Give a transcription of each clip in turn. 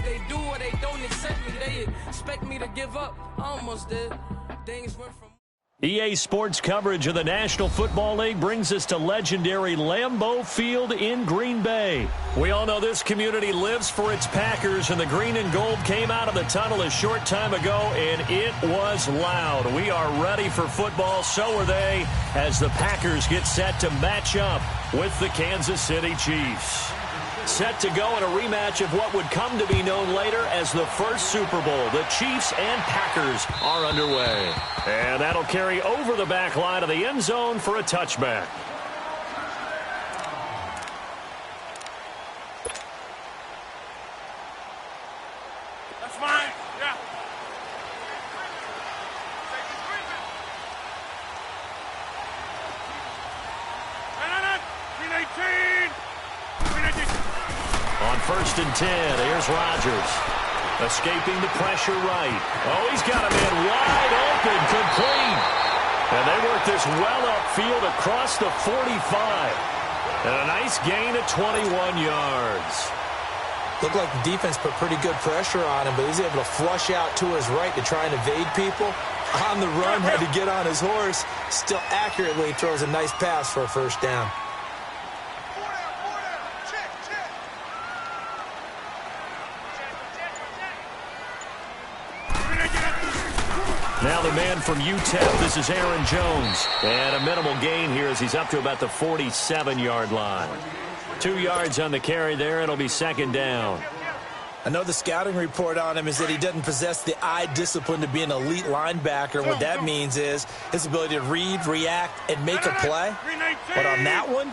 they do or they don't accept me. They expect me to give up. I almost did. Things went from... EA Sports coverage of the National Football League brings us to legendary Lambeau Field in Green Bay. We all know this community lives for its Packers, and the green and gold came out of the tunnel a short time ago, and it was loud. We are ready for football, so are they, as the Packers get set to match up with the Kansas City Chiefs. Set to go in a rematch of what would come to be known later as the first Super Bowl. The Chiefs and Packers are underway. And that'll carry over the back line of the end zone for a touchback. That's fine. Yeah. On 1st and 10, here's Rodgers. Escaping the pressure right. Oh, he's got a man wide open, complete. And they work this well upfield across the 45. And a nice gain of 21 yards. Looked like the defense put pretty good pressure on him, but he's able to flush out to his right to try and evade people. On the run, had to get on his horse. Still accurately throws a nice pass for a first down. Now the man from UTEP, this is Aaron Jones. And a minimal gain here as he's up to about the 47-yard line. 2 yards on the carry there. It'll be second down. I know the scouting report on him is that he doesn't possess the eye discipline to be an elite linebacker. What that means is his ability to read, react, and make a play. But on that one,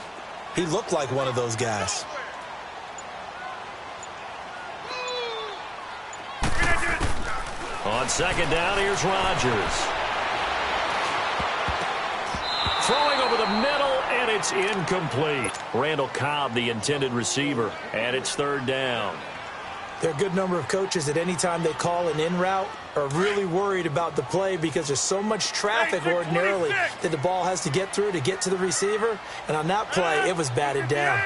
he looked like one of those guys. On second down, here's Rodgers. Throwing over the middle, and it's incomplete. Randall Cobb, the intended receiver, and it's third down. There are a good number of coaches at any time they call an in route are really worried about the play because there's so much traffic ordinarily that the ball has to get through to get to the receiver. And on that play, it was batted down.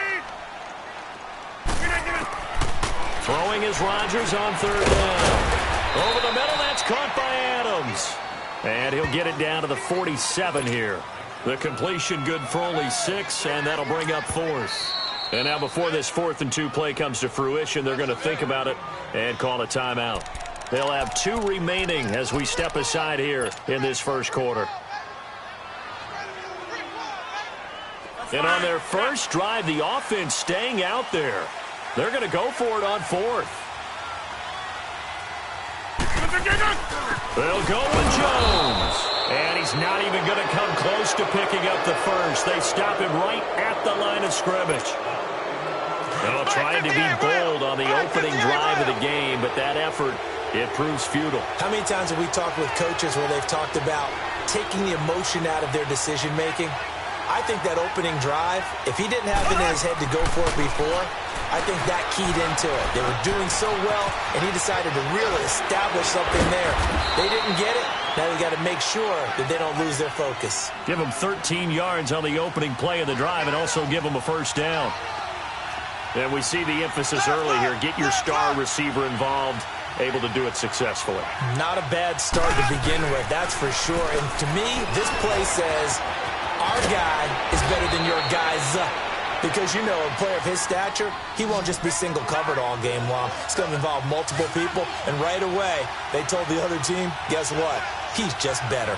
Throwing is Rodgers on third down. Over the middle, that's caught by Adams. And he'll get it down to the 47 here. The completion good for only 6, and that'll bring up fourth. And now before this 4th and 2 play comes to fruition, they're going to think about it and call a timeout. They'll have 2 remaining as we step aside here in this first quarter. And on their first drive, the offense staying out there. They're going to go for it on 4th. They'll go with Jones. And he's not even going to come close to picking up the first. They stop him right at the line of scrimmage. They'll try to be bold on the opening drive of the game, but that effort, it proves futile. How many times have we talked with coaches where they've talked about taking the emotion out of their decision-making? I think that opening drive, if he didn't have it in his head to go for it before, I think that keyed into it. They were doing so well, and he decided to really establish something there. They didn't get it. Now they got to make sure that they don't lose their focus. Give them 13 yards on the opening play of the drive and also give them a first down. And we see the emphasis early here. Get your star receiver involved, able to do it successfully. Not a bad start to begin with, that's for sure. And to me, this play says our guy is better than your guy's. Because, you know, a player of his stature, he won't just be single covered all game long. It's going to involve multiple people. And right away, they told the other team, guess what? He's just better.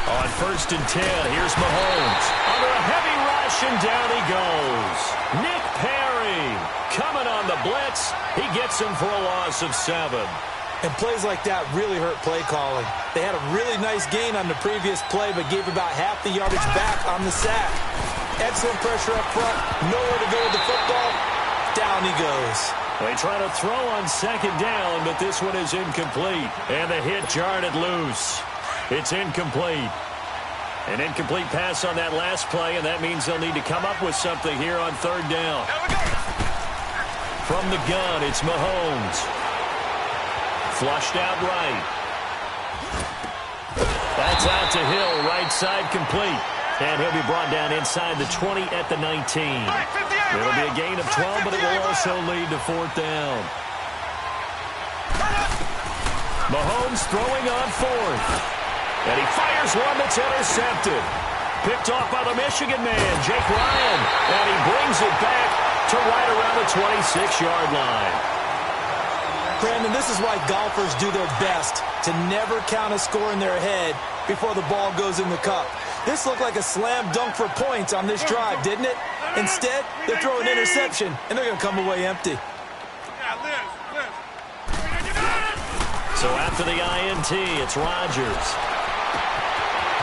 On 1st and 10, here's Mahomes. Under a heavy rush, and down he goes. Nick Perry coming on the blitz. He gets him for a loss of 7. And plays like that really hurt play calling. They had a really nice gain on the previous play, but gave about half the yardage back on the sack. Excellent pressure up front. Nowhere to go with the football. Down he goes. They try to throw on second down, but this one is incomplete. And the hit jarred it loose. It's incomplete. An incomplete pass on that last play, and that means they'll need to come up with something here on third down. From the gun, it's Mahomes. Flushed out right. That's out to Hill, right side complete. And he'll be brought down inside the 20 at the 19. It'll be a gain of 12, but it will also lead to 4th down. Mahomes throwing on 4th. And he fires one that's intercepted. Picked off by the Michigan man, Jake Ryan. And he brings it back to right around the 26-yard line. Brandon, this is why golfers do their best to never count a score in their head before the ball goes in the cup. This looked like a slam dunk for points on this drive, didn't it? Instead, they're throwing interception, and they're going to come away empty. So after the INT, it's Rodgers.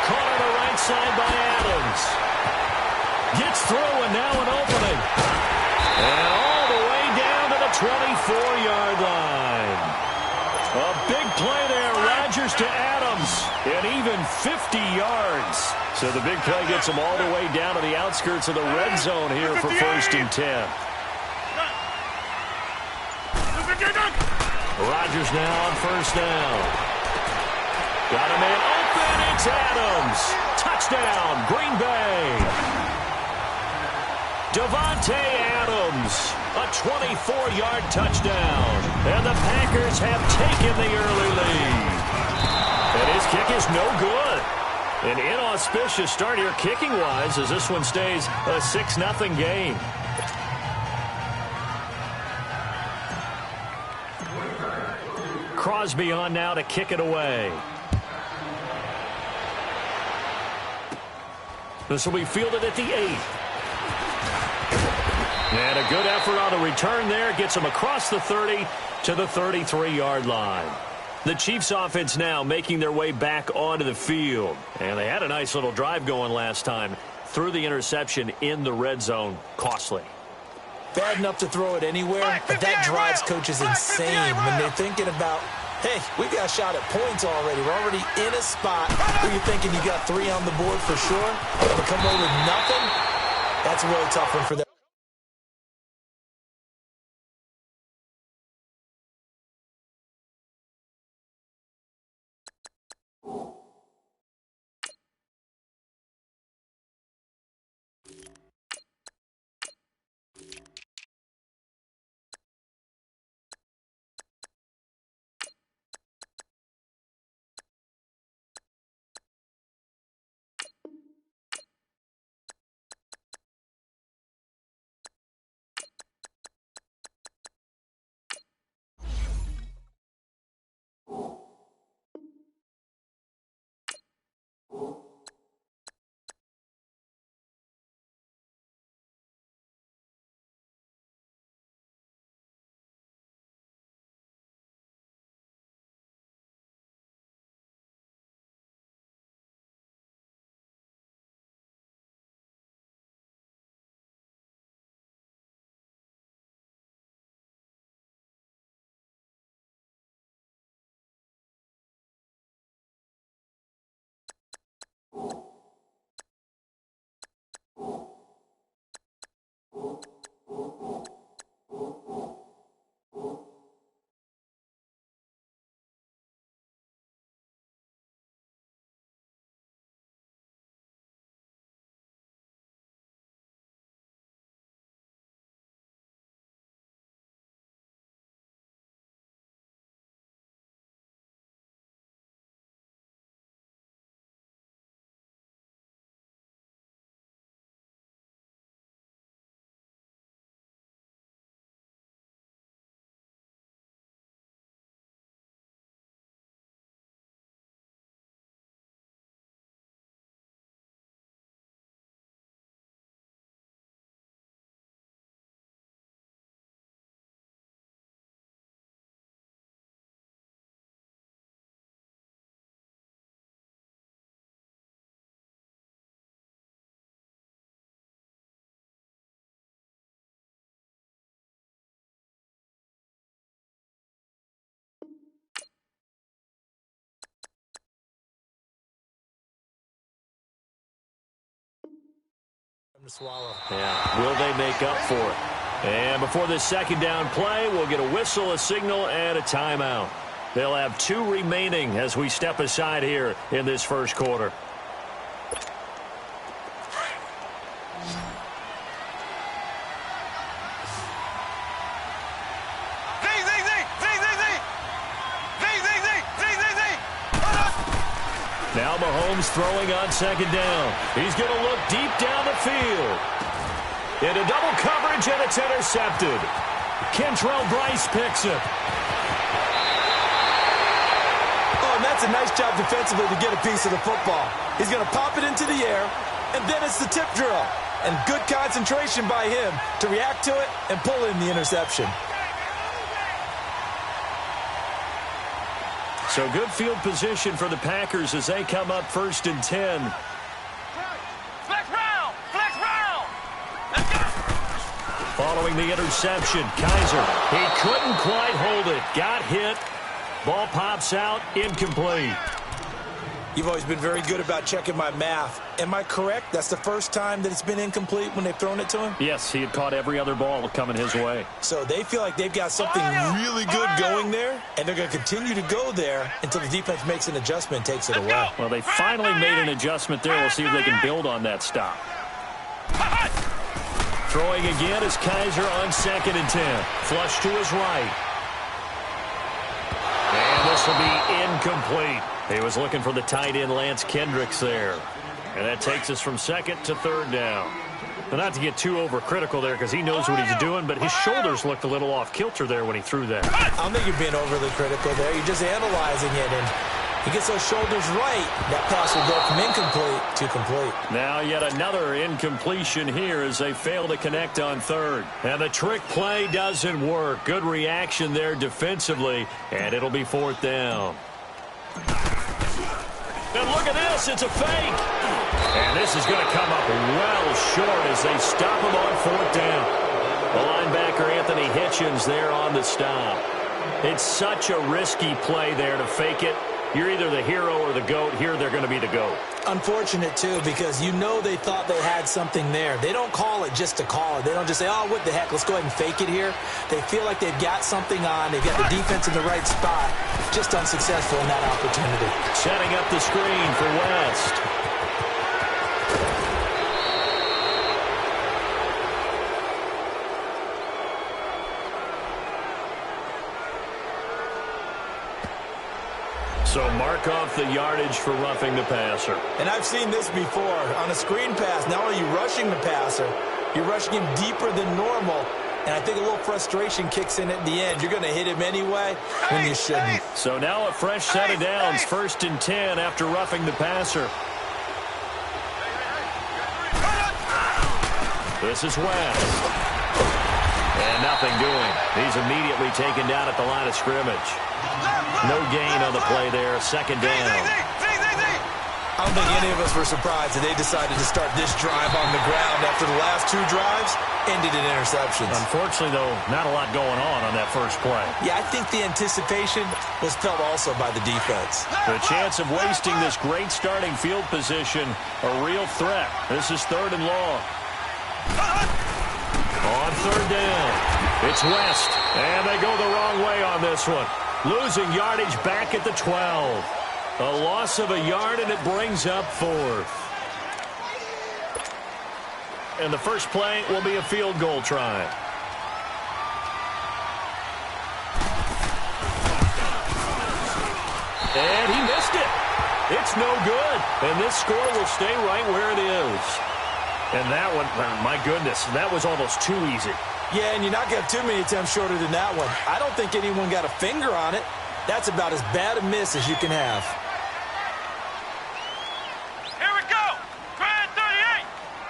Caught on the right side by Adams. Gets through, and now an opening. And all the way down to the 24-yard line. A big play there. Rodgers to Adams. And even 50 yards. So the big play gets him all the way down to the outskirts of the red zone here for 1st and 10. Rodgers now on 1st down. Got a man open. It's Adams. Touchdown, Green Bay. Devontae Adams, a 24-yard touchdown. And the Packers have taken the early lead. And his kick is no good. An inauspicious start here kicking-wise as this one stays a 6-0 game. Crosby on now to kick it away. This will be fielded at the 8. And a good effort on the return there. Gets him across the 30 to the 33-yard line. The Chiefs offense now making their way back onto the field. And they had a nice little drive going last time. Threw the interception in the red zone. Costly. Bad enough to throw it anywhere, but that drives coaches insane when they're thinking about, hey, we got a shot at points already. We're already in a spot where you're thinking you got 3 on the board for sure. And to come away with nothing, that's a really tough one for them. To swallow. Yeah, will they make up for it? And before this 2nd down play, we'll get a whistle, a signal, and a timeout. They'll have 2 remaining as we step aside here in this 1st quarter. Now Mahomes throwing on second down. He's going to look deep down the field. Into double coverage, and it's intercepted. Kentrell Brice picks it. Oh, and that's a nice job defensively to get a piece of the football. He's going to pop it into the air, and then it's the tip drill. And good concentration by him to react to it and pull in the interception. So good field position for the Packers as they come up 1st and 10. Flex round! Flex round! Let's go! Following the interception, Kaiser, he couldn't quite hold it. Got hit. Ball pops out, incomplete. You've always been very good about checking my math. Am I correct? That's the first time that it's been incomplete when they've thrown it to him? Yes, he had caught every other ball coming his way. So they feel like they've got something really good going there, and they're going to continue to go there until the defense makes an adjustment and takes it away. Well, they finally made an adjustment there. We'll see if they can build on that stop. Throwing again is Kaiser on 2nd and 10. Flush to his right. And this will be incomplete. He was looking for the tight end Lance Kendricks there. And that takes us from 2nd to 3rd down. Now, not to get too overcritical there because he knows what he's doing, but his shoulders looked a little off kilter there when he threw that. I don't think you're being overly critical there. You're just analyzing it, and he gets those shoulders right. That pass will go from incomplete to complete. Now yet another incompletion here as they fail to connect on 3rd. And the trick play doesn't work. Good reaction there defensively, and it'll be 4th down. And look at this, it's a fake. And this is going to come up well short as they stop him on 4th down. The linebacker Anthony Hitchens there on the stop. It's such a risky play there to fake it. You're either the hero or the GOAT. Here they're going to be the GOAT. Unfortunate, too, because you know they thought they had something there. They don't call it just to call it. They don't just say, oh, what the heck, let's go ahead and fake it here. They feel like they've got something on. They've got the defense in the right spot. Just unsuccessful in that opportunity. Setting up the screen for West. So mark off the yardage for roughing the passer. And I've seen this before. On a screen pass, not only are you rushing the passer, you're rushing him deeper than normal. And I think a little frustration kicks in at the end. You're going to hit him anyway when you shouldn't. So now a fresh set of downs, 1st and 10 after roughing the passer. This is West. And nothing doing. He's immediately taken down at the line of scrimmage. No gain on the play there. 2nd down. I don't think any of us were surprised that they decided to start this drive on the ground after the last 2 drives ended in interceptions. Unfortunately, though, not a lot going on that first play. Yeah, I think the anticipation was felt also by the defense. The chance of wasting this great starting field position, a real threat. This is 3rd and long. On 3rd down, it's West, and they go the wrong way on this one. Losing yardage back at the 12. A loss of a yard, and it brings up 4th. And the first play will be a field goal try. And he missed it. It's no good. And this score will stay right where it is. And that one, my goodness, that was almost too easy. Yeah, and you're not going to have too many attempts shorter than that one. I don't think anyone got a finger on it. That's about as bad a miss as you can have. Here we go! Grand 38!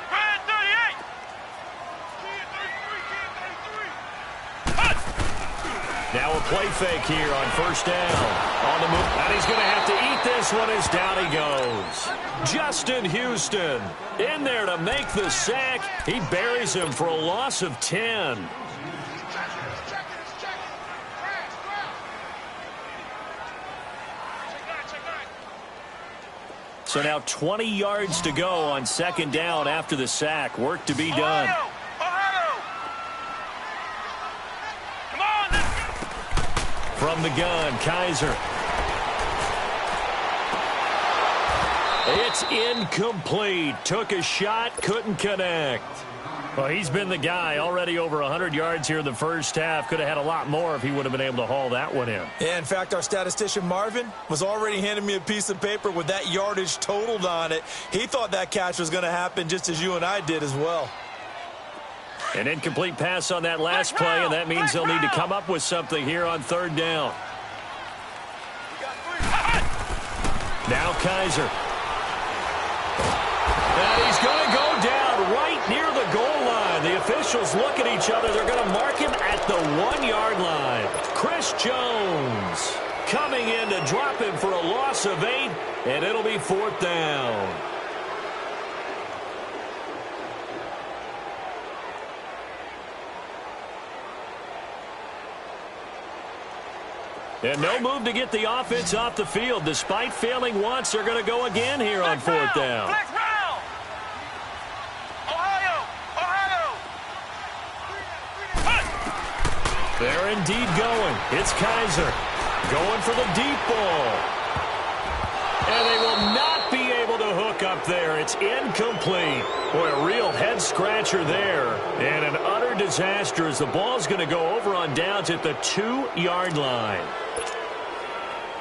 Grand 38! Now a play fake here on 1st down. On the move, and he's going to have to eat this one as down he goes. Justin Houston in there to make the sack. He buries him for a loss of 10. So now 20 yards to go on 2nd down after the sack. Work to be done. Come on, From the gun, Kaiser. It's incomplete. Took a shot, couldn't connect. Well, he's been the guy, already over 100 yards here in the first half. Could have had a lot more if he would have been able to haul that one in. Yeah, in fact, our statistician Marvin was already handing me a piece of paper with that yardage totaled on it. He thought that catch was going to happen just as you and I did as well. An incomplete pass on that last play, and that means they'll need to come up with something here on third down. Now Kaiser. And he's going to go down right near the goal line. The officials look at each other. They're going to mark him at the 1-yard line. Chris Jones coming in to drop him for a loss of 8, and it'll be fourth down. And no move to get the offense off the field. Despite failing once, they're going to go again here on fourth down. They're indeed going. It's Kaiser going for the deep ball. And they will not be able to hook up there. It's incomplete. Boy, a real head-scratcher there. And an utter disaster as the ball's going to go over on downs at the 2-yard line.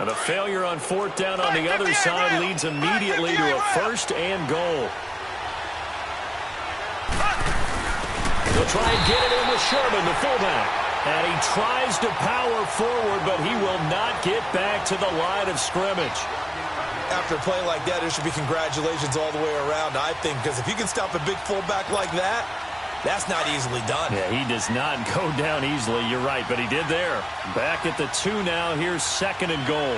And a failure on fourth down on the other side leads immediately to a first and goal. They'll try and get it in with Sherman, the fullback. And he tries to power forward, but he will not get back to the line of scrimmage. After a play like that, there should be congratulations all the way around, I think, because if you can stop a big fullback like that, that's not easily done. Yeah, he does not go down easily. You're right, but he did there. Back at the 2 now. Here's second and goal.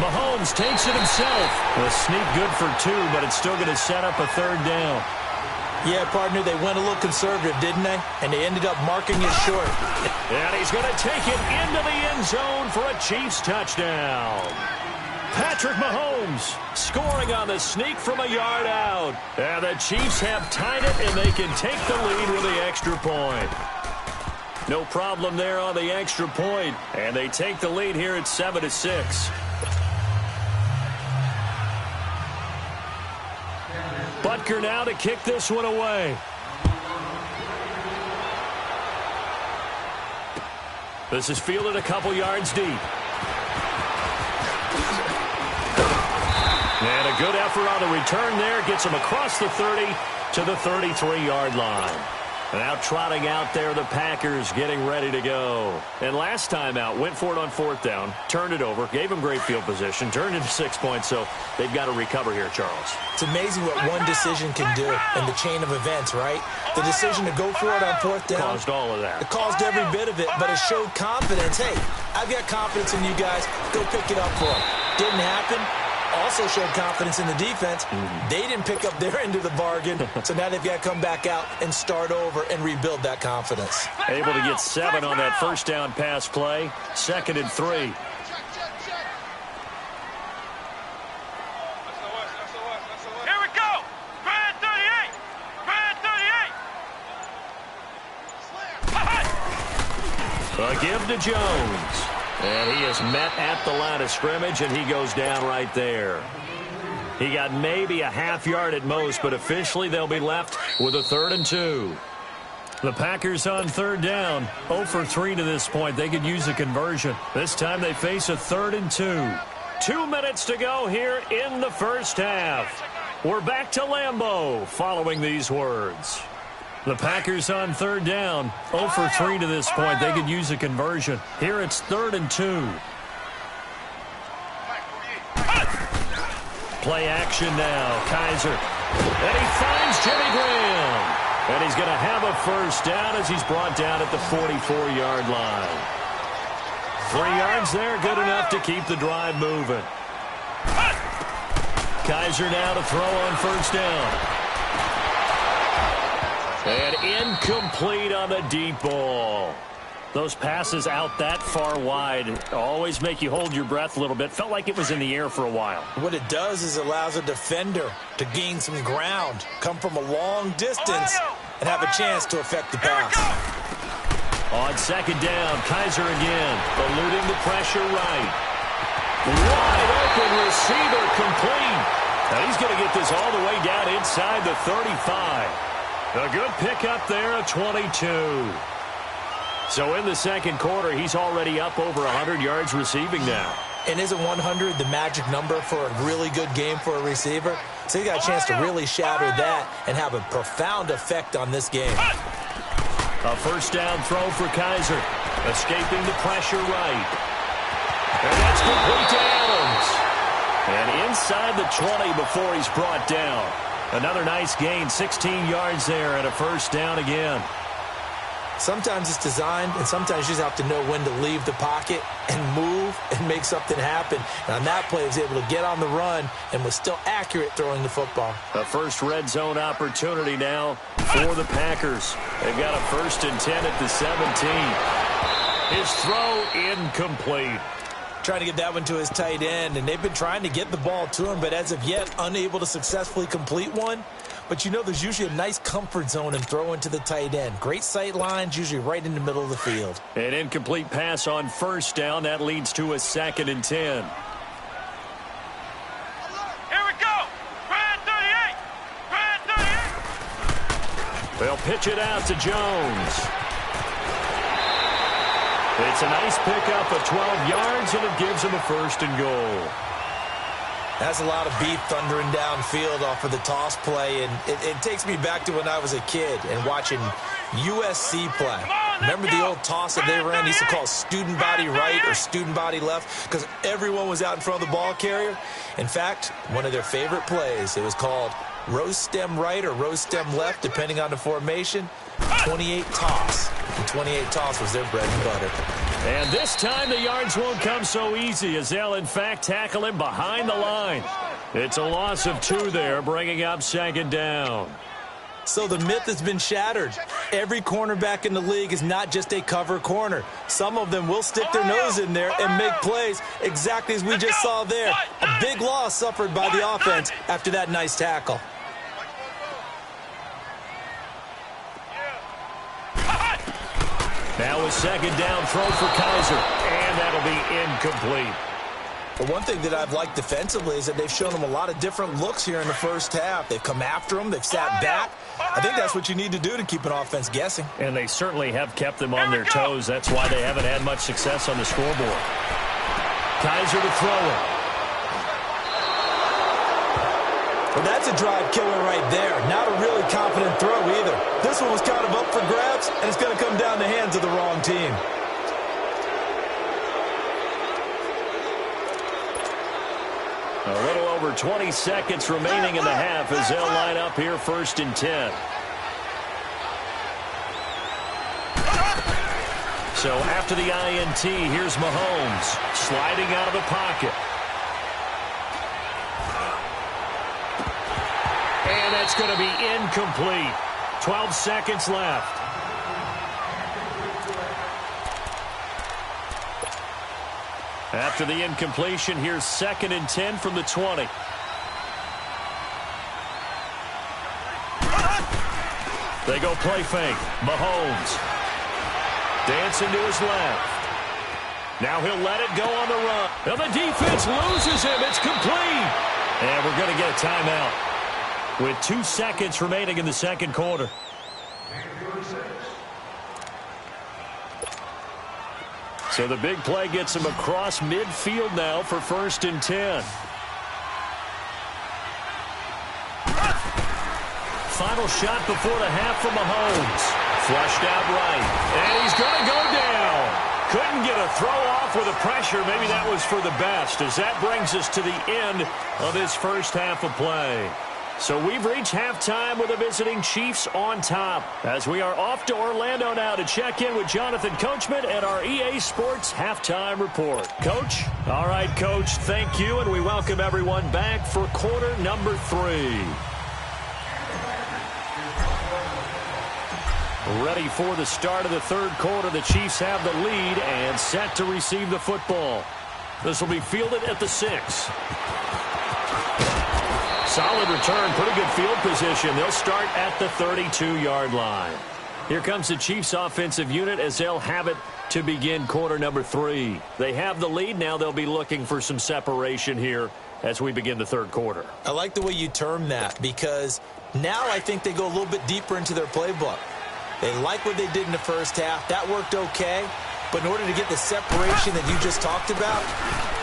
Mahomes takes it himself. A sneak good for 2, but it's still going to set up a third down. Yeah, partner, they went a little conservative, didn't they? And they ended up marking it short. And he's going to take it into the end zone for a Chiefs touchdown. Patrick Mahomes scoring on the sneak from a yard out. And the Chiefs have tied it, and they can take the lead with the extra point. No problem there on the extra point. And they take the lead here at 7-6. Butker now to kick this one away. This is fielded a couple yards deep. And a good effort on the return there. Gets him across the 30 to the 33-yard line. Now trotting out there, the Packers getting ready to go. And last time out, went for it on fourth down, turned it over, gave them great field position, turned into 6 points, so they've got to recover here, Charles. It's amazing what one decision can do in the chain of events, right? The decision to go for it on fourth down. Caused all of that. It caused every bit of it, but it showed confidence. Hey, I've got confidence in you guys. Go pick it up for them. Didn't happen. Also showed confidence in the defense. They didn't pick up their end of the bargain, so now they've got to come back out and start over and rebuild that confidence. Able to get 7 on that first down pass play. 2nd and 3. Here we go. Grand 38. Grand 38. A give to Jones. And he is met at the line of scrimmage, and he goes down right there. He got maybe a half yard at most, but officially they'll be left with a 3rd and 2. The Packers on third down. 0 for 3 to this point. They could use a conversion. This time they face a 3rd and 2. 2 minutes to go here in the first half. We're back to Lambeau following these words. The Packers on third down. 0 for 3 to this point. They could use a conversion. Here it's 3rd and 2. Play action now. Kaiser. And he finds Jimmy Graham. And he's going to have a first down as he's brought down at the 44-yard line. 3 yards there, good enough to keep the drive moving. Kaiser now to throw on first down. And incomplete on the deep ball. Those passes out that far wide always make you hold your breath a little bit. Felt like it was in the air for a while. What it does is allows a defender to gain some ground, come from a long distance, and have a chance to affect the pass. On second down, Kaiser again, eluding the pressure right. Wide open receiver complete. Now he's going to get this all the way down inside the 35. A good pickup there at 22. So in the second quarter, he's already up over 100 yards receiving now. And isn't 100 the magic number for a really good game for a receiver? So he got a chance to really shatter that and have a profound effect on this game. A first down throw for Kaiser. Escaping the pressure right. And that's complete to Adams. And inside the 20 before he's brought down. Another nice gain, 16 yards there and a first down again. Sometimes it's designed, and sometimes you just have to know when to leave the pocket and move and make something happen. And on that play, he was able to get on the run and was still accurate throwing the football. A first red zone opportunity now for the Packers. They've got a 1st and 10 at the 17. His throw incomplete. Trying to get that one to his tight end, and they've been trying to get the ball to him, but as of yet, unable to successfully complete one. But you know there's usually a nice comfort zone in throwing to the tight end. Great sight lines, usually right in the middle of the field. An incomplete pass on first down. That leads to a 2nd and 10. Here we go. Grand 38. Grand 38. They'll pitch it out to Jones. It's a nice pickup of 12 yards, and it gives him a 1st and goal. That's a lot of beef thundering downfield off of the toss play, and it takes me back to when I was a kid and watching USC play. Remember the old toss that they ran? They used to call student body right or student body left because everyone was out in front of the ball carrier. In fact, one of their favorite plays, it was called rose stem right or rose stem left, depending on the formation. 28 toss. And 28 toss was their bread and butter. And this time the yards won't come so easy as they'll, in fact, tackle him behind the line. It's a loss of 2 there, bringing up 2nd down. So the myth has been shattered. Every cornerback in the league is not just a cover corner. Some of them will stick their nose in there and make plays exactly as we just saw there. A big loss suffered by the offense after that nice tackle. Now a 2nd down throw for Kaiser, and that'll be incomplete. But one thing that I've liked defensively is that they've shown them a lot of different looks here in the first half. They've come after them. They've sat back. I think that's what you need to do to keep an offense guessing. And they certainly have kept them on their toes. That's why they haven't had much success on the scoreboard. Kaiser to throw it. Well, that's a drive killer right there. Not a really confident throw either. This one was kind of up for grabs, and it's going to come down the hands of the wrong team. A little over 20 seconds remaining in the half as they'll line up here 1st and 10. So after the INT, here's Mahomes sliding out of the pocket. And that's going to be incomplete. 12 seconds left. After the incompletion, here's 2nd and 10 from the 20. They go play fake. Mahomes dancing to his left. Now he'll let it go on the run. And the defense loses him. It's complete. And we're going to get a timeout with 2 seconds remaining in the second quarter. So the big play gets him across midfield now for 1st and 10. Final shot before the half from Mahomes. Flushed out right. And he's going to go down. Couldn't get a throw off with the pressure. Maybe that was for the best, as that brings us to the end of this first half of play. So we've reached halftime with the visiting Chiefs on top, as we are off to Orlando now to check in with Jonathan Coachman and our EA Sports Halftime Report. Coach? All right, Coach, thank you, and we welcome everyone back for quarter number 3. Ready for the start of the third quarter. The Chiefs have the lead and set to receive the football. This will be fielded at the 6. Solid return, pretty good field position. They'll start at the 32-yard line. Here comes the Chiefs offensive unit as they'll have it to begin quarter number 3. They have the lead. Now they'll be looking for some separation here as we begin the third quarter. I like the way you term that, because Now I think they go a little bit deeper into their playbook. They like what they did in the first half. That worked okay. But in order to get the separation that you just talked about,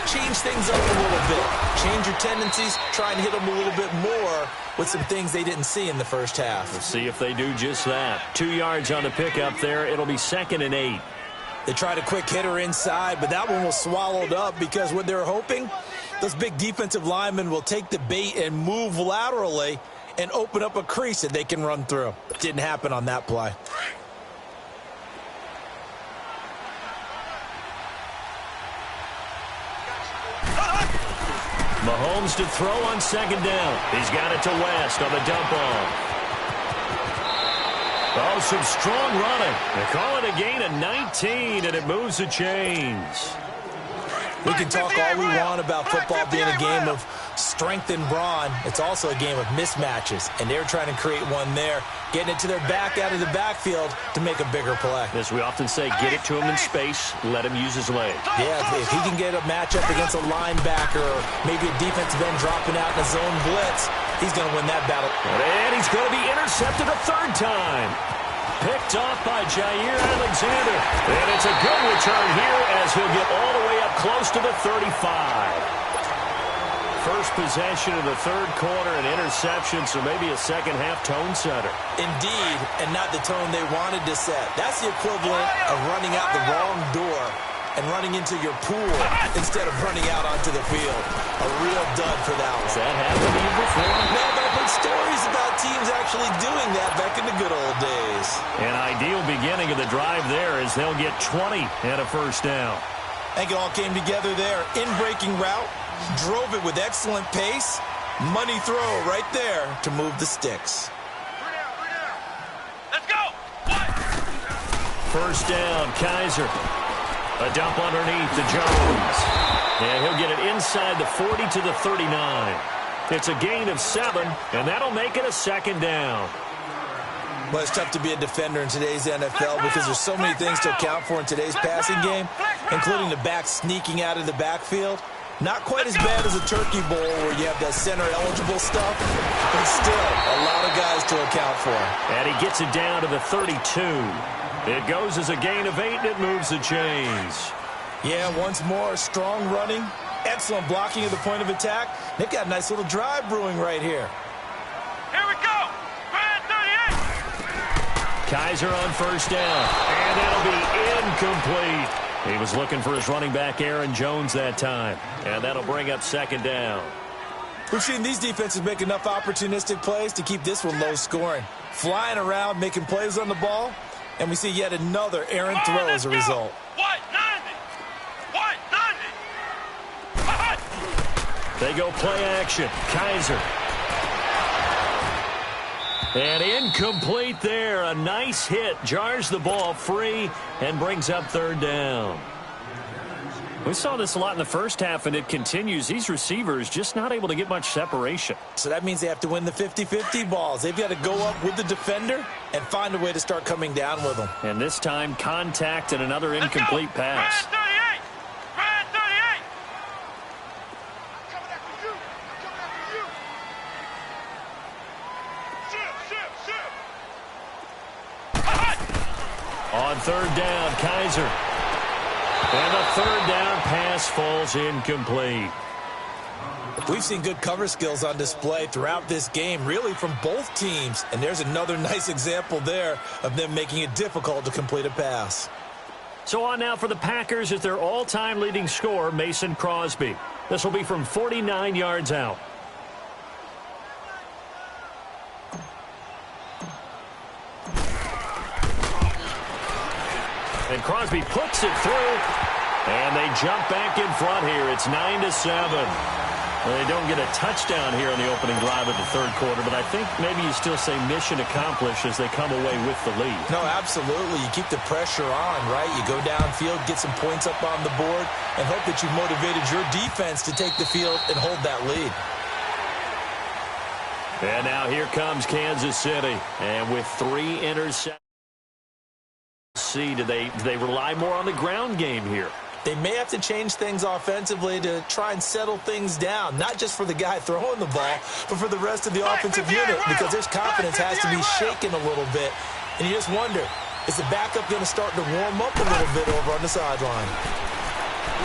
change things up a little bit. Change your tendencies. Try and hit them a little bit more with some things they didn't see in the first half. We'll see if they do just that. 2 yards on the pickup there. It'll be 2nd and 8. They tried a quick hitter inside, but that one was swallowed up because what they're hoping, those big defensive linemen will take the bait and move laterally and open up a crease that they can run through. Didn't happen on that play. Mahomes to throw on 2nd down. He's got it to West on the dump off. Oh, some strong running. They call it a gain of 19, and it moves the chains. We can talk all we want about football being a game of strength and brawn. It's also a game of mismatches, and they're trying to create one there, getting it to their back out of the backfield to make a bigger play. As we often say, get it to him in space, let him use his legs. Yeah, if he can get a matchup against a linebacker or maybe a defensive end dropping out in a zone blitz, he's going to win that battle. And he's going to be intercepted a 3rd time. Picked off by Jair Alexander. And it's a good return here as he'll get all the way up close to the 35. First possession of the 3rd quarter, an interception, so maybe a second-half tone setter. Indeed, and not the tone they wanted to set. That's the equivalent of running out the wrong door and running into your pool instead of running out onto the field. A real dud for that one. Has that happened to you before? No, but I've heard stories about teams actually doing that back in the good old days. An ideal beginning of the drive there as they'll get 20 and a 1st down. I think it all came together there. In-breaking route, drove it with excellent pace. Money throw right there to move the sticks. Let's go. 1st down, Kaiser. A dump underneath to Jones. And he'll get it inside the 40 to the 39. It's a gain of 7, and that'll make it a 2nd down. Well, it's tough to be a defender in today's NFL because there's so many things to account for in today's passing game, including the back sneaking out of the backfield. Not quite as bad as a turkey bowl where you have that center-eligible stuff, but still a lot of guys to account for. And he gets it down to the 32. It goes as a gain of 8, and it moves the chains. Yeah, once more, strong running, excellent blocking at the point of attack. They've got a nice little drive brewing right here. Here we go. Grand 38. Kaiser on 1st down, and that'll be incomplete. He was looking for his running back, Aaron Jones, that time, and that'll bring up 2nd down. We've seen these defenses make enough opportunistic plays to keep this one low scoring. Flying around, making plays on the ball, and we see yet another errant throw as a result. White 90. White 90. They go play action. Kaiser. And incomplete there. A nice hit. Jars the ball free and brings up 3rd down. We saw this a lot in the first half, and it continues. These receivers just not able to get much separation. So that means they have to win the 50-50 balls. They've got to go up with the defender and find a way to start coming down with them. And this time, contact and another incomplete pass. Grand 38. Grand 38. On 3rd down, Kaiser. And the 3rd down pass falls incomplete. We've seen good cover skills on display throughout this game, really from both teams. And there's another nice example there of them making it difficult to complete a pass. So on now for the Packers is their all-time leading scorer, Mason Crosby. This will be from 49 yards out. And Crosby puts it through, and they jump back in front here. It's 9-7. Well, they don't get a touchdown here on the opening drive of the 3rd quarter, but I think maybe you still say mission accomplished as they come away with the lead. No, absolutely. You keep the pressure on, right? You go downfield, get some points up on the board, and hope that you've motivated your defense to take the field and hold that lead. And now here comes Kansas City, and with 3 interceptions. See, do they rely more on the ground game here? They may have to change things offensively to try and settle things down, not just for the guy throwing the ball, but for the rest of the offensive unit, because their confidence has to be shaken a little bit. And you just wonder, is the backup going to start to warm up a little bit over on the sideline?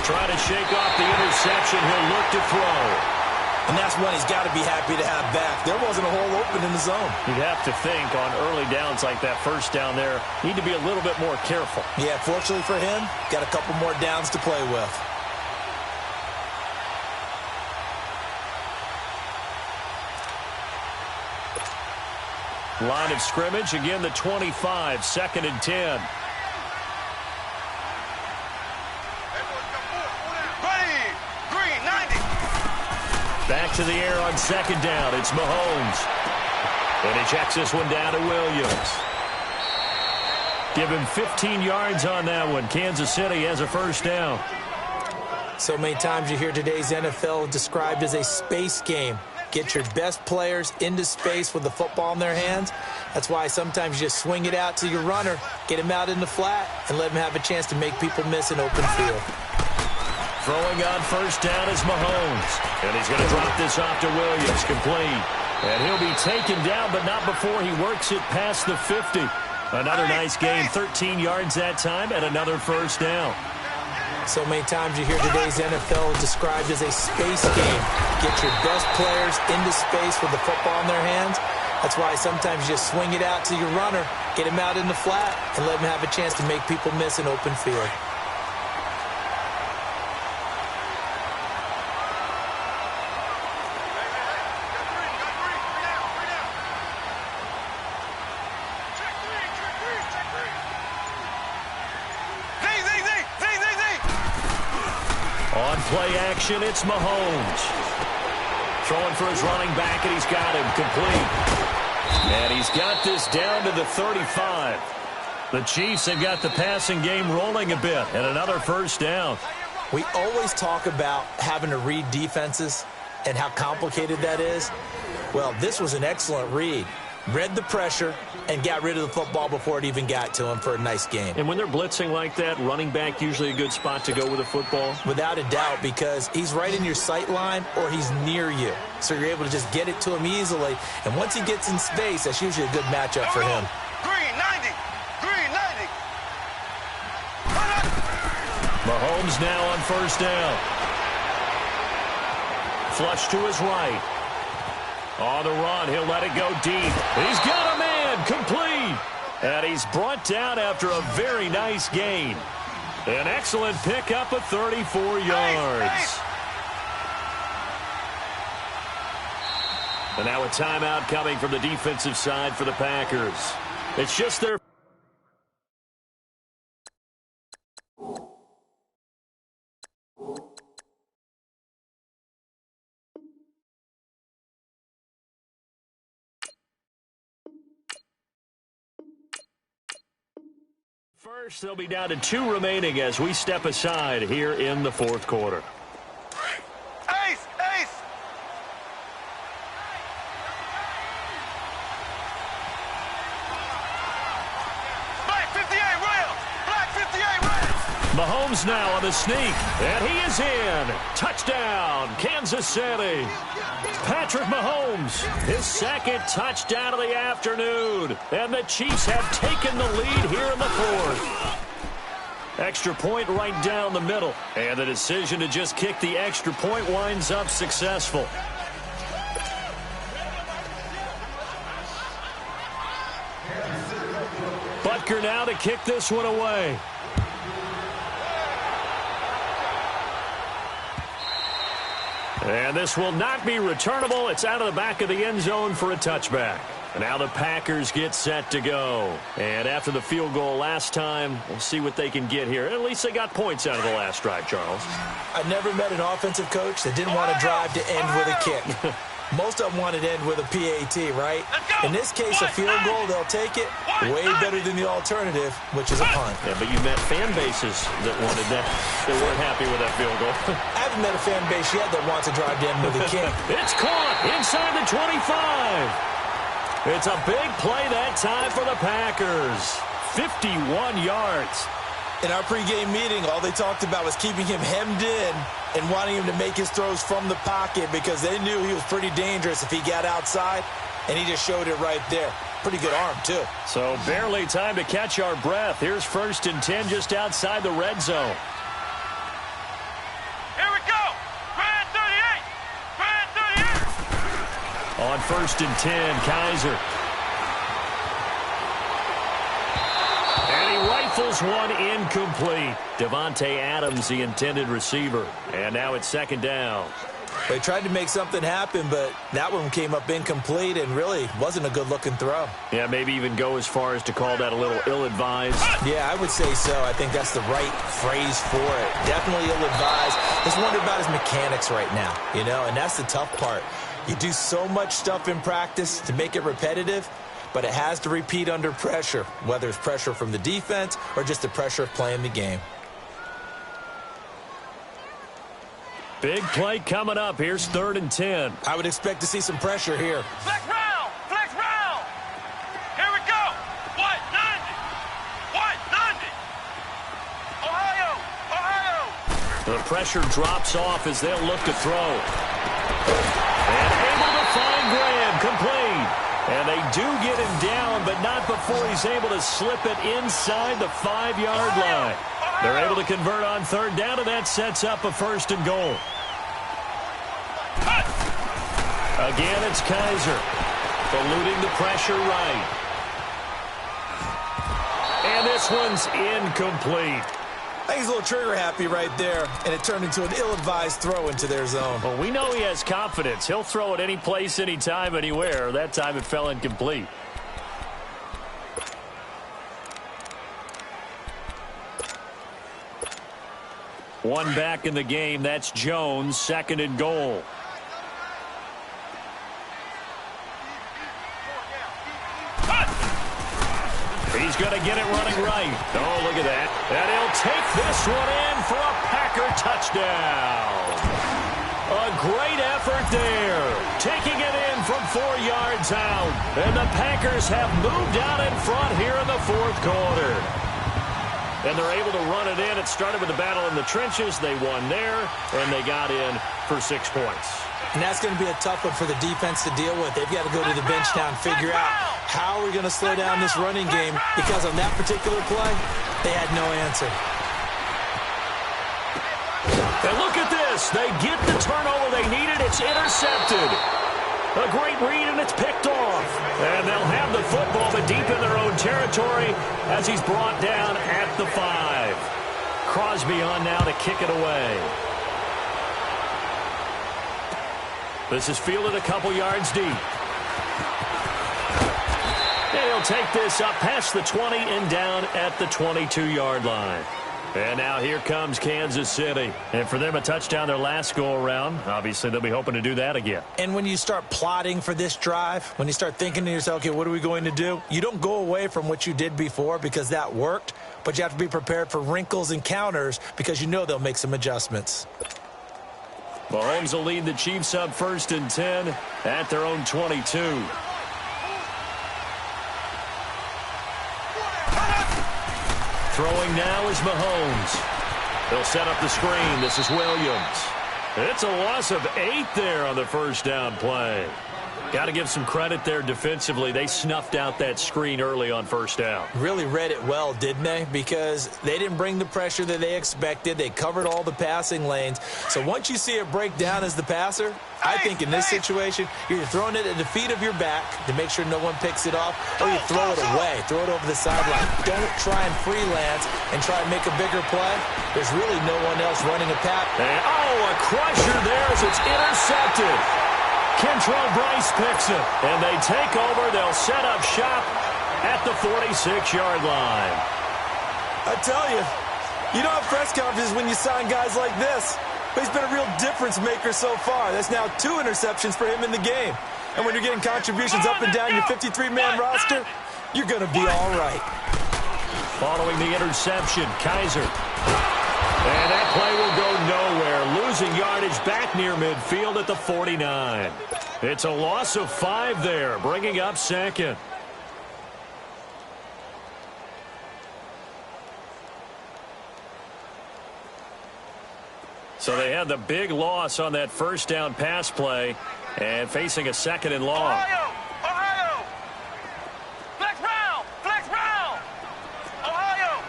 Trying to shake off the interception. He'll look to throw. And that's one he's got to be happy to have back. There wasn't a hole open in the zone. You'd have to think on early downs like that first down there, need to be a little bit more careful. Yeah, fortunately for him, got a couple more downs to play with. Line of scrimmage, again the 25, 2nd and 10. Back to the air on 2nd down. It's Mahomes. And he checks this one down to Williams. Give him 15 yards on that one. Kansas City has a first down. So many times you hear today's NFL described as a space game. Get your best players into space with the football in their hands. That's why sometimes you just swing it out to your runner, get him out in the flat, and let him have a chance to make people miss an open field. Throwing on first down is Mahomes. And he's going to drop this off to Williams, complete. And he'll be taken down, but not before he works it past the 50. Another nice gain, 13 yards that time, and another first down. So many times you hear today's NFL described as a space game. Get your best players into space with the football in their hands. That's why sometimes you just swing it out to your runner, get him out in the flat, and let him have a chance to make people miss an open field. On play action, it's Mahomes. Throwing for his running back, and he's got him complete. And he's got this down to the 35. The Chiefs have got the passing game rolling a bit, and another first down. We always talk about having to read defenses and how complicated that is. Well, this was an excellent read. Read the pressure and got rid of the football before it even got to him for a nice game. And when they're blitzing like that, running back usually a good spot to go with the football? Without a doubt, because he's right in your sight line or he's near you. So you're able to just get it to him easily. And once he gets in space, that's usually a good matchup for him. Green 90. Green 90. Mahomes now on first down. Flush to his right. On the run, he'll let it go deep. He's got a man, complete. And he's brought down after a very nice gain. An excellent pickup of 34 yards. And now a timeout coming from the defensive side for the Packers. It's just their... First, they'll be down to 2 remaining as we step aside here in the fourth quarter. Ace! Ace! Black 58 Rams! Black 58 Rams! Mahomes now on the sneak, and he is in. Touchdown, Kansas City. Patrick Mahomes, his second touchdown of the afternoon. And the Chiefs have taken the lead here in the fourth. Extra point right down the middle. And the decision to just kick the extra point winds up successful. Butker now to kick this one away. And this will not be returnable. It's out of the back of the end zone for a touchback. And now the Packers get set to go. And after the field goal last time, we'll see what they can get here. At least they got points out of the last drive, Charles. I never met an offensive coach that didn't want to drive to end with a kick. Most of them wanted to end with a PAT, right? In this case, a field goal, they'll take it. Way better than the alternative, which is a punt. Yeah, but you met fan bases that wanted that. They weren't happy with that field goal. I haven't met a fan base yet that wants to drive to end with a kick. It's caught inside the 25. It's a big play that time for the Packers. 51 yards. In our pregame meeting, all they talked about was keeping him hemmed in and wanting him to make his throws from the pocket because they knew he was pretty dangerous if he got outside, and he just showed it right there. Pretty good arm, too. So barely time to catch our breath. Here's 1st and 10 just outside the red zone. Here we go. Grand 38. Grand 38. On 1st and 10, Kaiser. And he rifles one incomplete. Devontae Adams, the intended receiver. And now it's 2nd down. They tried to make something happen, but that one came up incomplete and really wasn't a good-looking throw. Yeah, maybe even go as far as to call that a little ill-advised. Yeah, I would say so. I think that's the right phrase for it. Definitely ill-advised. Just wonder about his mechanics right now, you know, and that's the tough part. You do so much stuff in practice to make it repetitive, but it has to repeat under pressure, whether it's pressure from the defense or just the pressure of playing the game. Big play coming up. Here's 3rd and 10. I would expect to see some pressure here. Flex round. Flex round. Here we go. What? 90. What? 90. Ohio. Ohio. The pressure drops off as they'll look to throw. And able to find Graham. Complete. And they do get him down, but not before he's able to slip it inside the 5-yard line. They're able to convert on 3rd down, and that sets up a 1st and goal. Again, it's Kaiser. Eluding the pressure right. And this one's incomplete. I think he's a little trigger happy right there, and it turned into an ill-advised throw into their zone. Well, we know he has confidence. He'll throw it any place, anytime, anywhere. That time it fell incomplete. One back in the game. That's Jones. 2nd and goal. He's going to get it running right. Oh, look at that. And he'll take this one in for a Packer touchdown. A great effort there. Taking it in from 4 yards out. And the Packers have moved out in front here in the 4th quarter. And they're able to run it in. It started with the battle in the trenches. They won there, and they got in for 6 points. And that's going to be a tough one for the defense to deal with. They've got to go to the bench now and figure out how we're going to slow down this running game, because on that particular play, they had no answer. And look at this. They get the turnover they needed. It's intercepted. A great read, and it's picked off. And they'll have the football, but deep in their own territory as he's brought down at the 5. Crosby on now to kick it away. This is fielded a couple yards deep. And he'll take this up past the 20 and down at the 22-yard line. And now here comes Kansas City. And for them, a touchdown their last go-around. Obviously, they'll be hoping to do that again. And when you start plotting for this drive, when you start thinking to yourself, okay, what are we going to do? You don't go away from what you did before because that worked, but you have to be prepared for wrinkles and counters because you know they'll make some adjustments. Mahomes will lead the Chiefs up 1st and 10 at their own 22. Throwing now is Mahomes. He'll set up the screen. This is Williams. It's a loss of 8 there on the 1st down play. Got to give some credit there defensively. They snuffed out that screen early on 1st down. Really read it well, didn't they? Because they didn't bring the pressure that they expected. They covered all the passing lanes. So once you see it break down as the passer, I think in this situation, you're throwing it at the feet of your back to make sure no one picks it off, or you throw it away, throw it over the sideline. Don't try and freelance and try and make a bigger play. There's really no one else running a pass. A crusher there as it's intercepted. Kentrell Bryce picks it, and they take over. They'll set up shop at the 46-yard line. I tell you, you don't have press conferences when you sign guys like this. But he's been a real difference maker so far. That's now 2 interceptions for him in the game. And when you're getting contributions up and down your 53-man roster, you're going to be all right. Following the interception, Kaiser. And that play will go nowhere. Losing yardage back near midfield at the 49. It's a loss of 5 there, bringing up 2nd. So they had the big loss on that first down pass play and facing a second and long. Ohio! Flex round! Flex round! Ohio!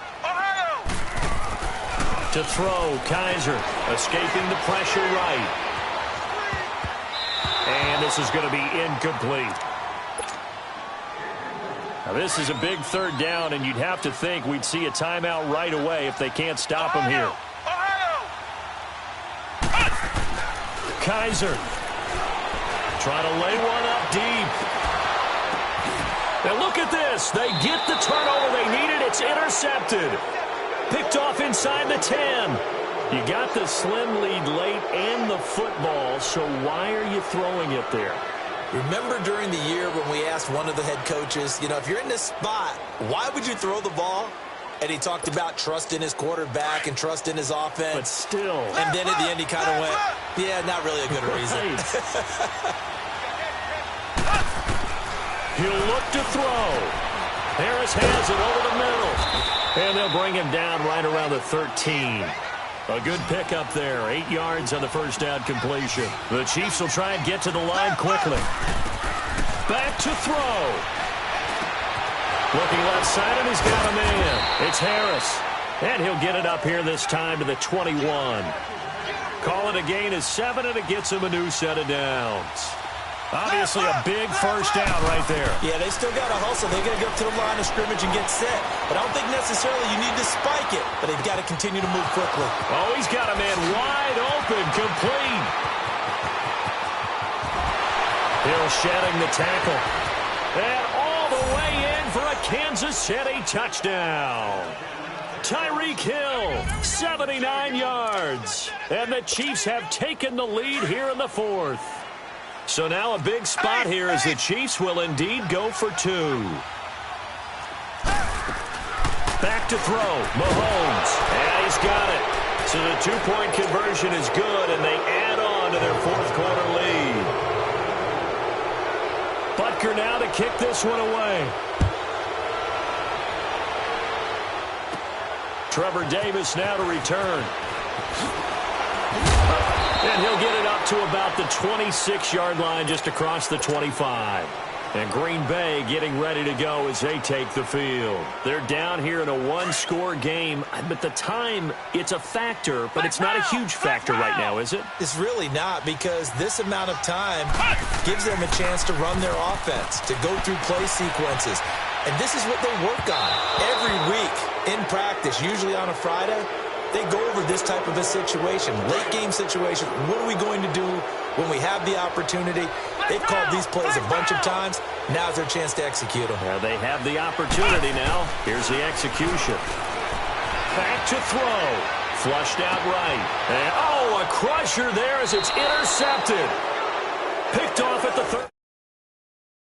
To throw, Kaiser escaping the pressure right. And this is going to be incomplete. Now this is a big third down, and you'd have to think we'd see a timeout right away if they can't stop him here. Kaiser trying to lay one up deep. And look at this. They get the turnover they needed. It's intercepted. Picked off inside the 10. You got the slim lead late and the football, so why are you throwing it there? Remember during the year when we asked one of the head coaches, if you're in this spot, why would you throw the ball? And he talked about trust in his quarterback and trust in his offense. But still. And then at the end he kind of went, yeah, not really a good reason. He'll look to throw. Harris has it over the middle. And they'll bring him down right around the 13. A good pickup there. 8 yards on the first down completion. The Chiefs will try and get to the line quickly. Back to throw. Looking left side, and he's got a man. It's Harris. And he'll get it up here this time to the 21. Call it a gain of 7, and it gets him a new set of downs. Obviously a big first down right there. Yeah, they still got to hustle. They got to go to the line of scrimmage and get set. But I don't think necessarily you need to spike it. But they've got to continue to move quickly. Oh, he's got a man wide open, complete. Hill shedding the tackle. And all the way in for a Kansas City touchdown. Tyreek Hill, 79 yards. And the Chiefs have taken the lead here in the fourth. So now a big spot here as the Chiefs will indeed go for 2. Back to throw. Mahomes. And he's got it. So the 2-point conversion is good, and they add on to their fourth quarter lead. Butker now to kick this one away. Trevor Davis now to return. And he'll get it up to about the 26-yard line just across the 25. And Green Bay getting ready to go as they take the field. They're down here in a 1-score game. But the time, it's a factor, but it's not a huge factor right now, is it? It's really not, because this amount of time gives them a chance to run their offense, to go through play sequences. And this is what they work on every week in practice, usually on a Friday. They go over this type of a situation, late game situation. What are we going to do when we have the opportunity? They've called these plays a bunch of times. Now's their chance to execute them. Yeah, they have the opportunity now. Here's the execution. Back to throw. Flushed out right. And, oh, a crusher there as it's intercepted. Picked off at the 30.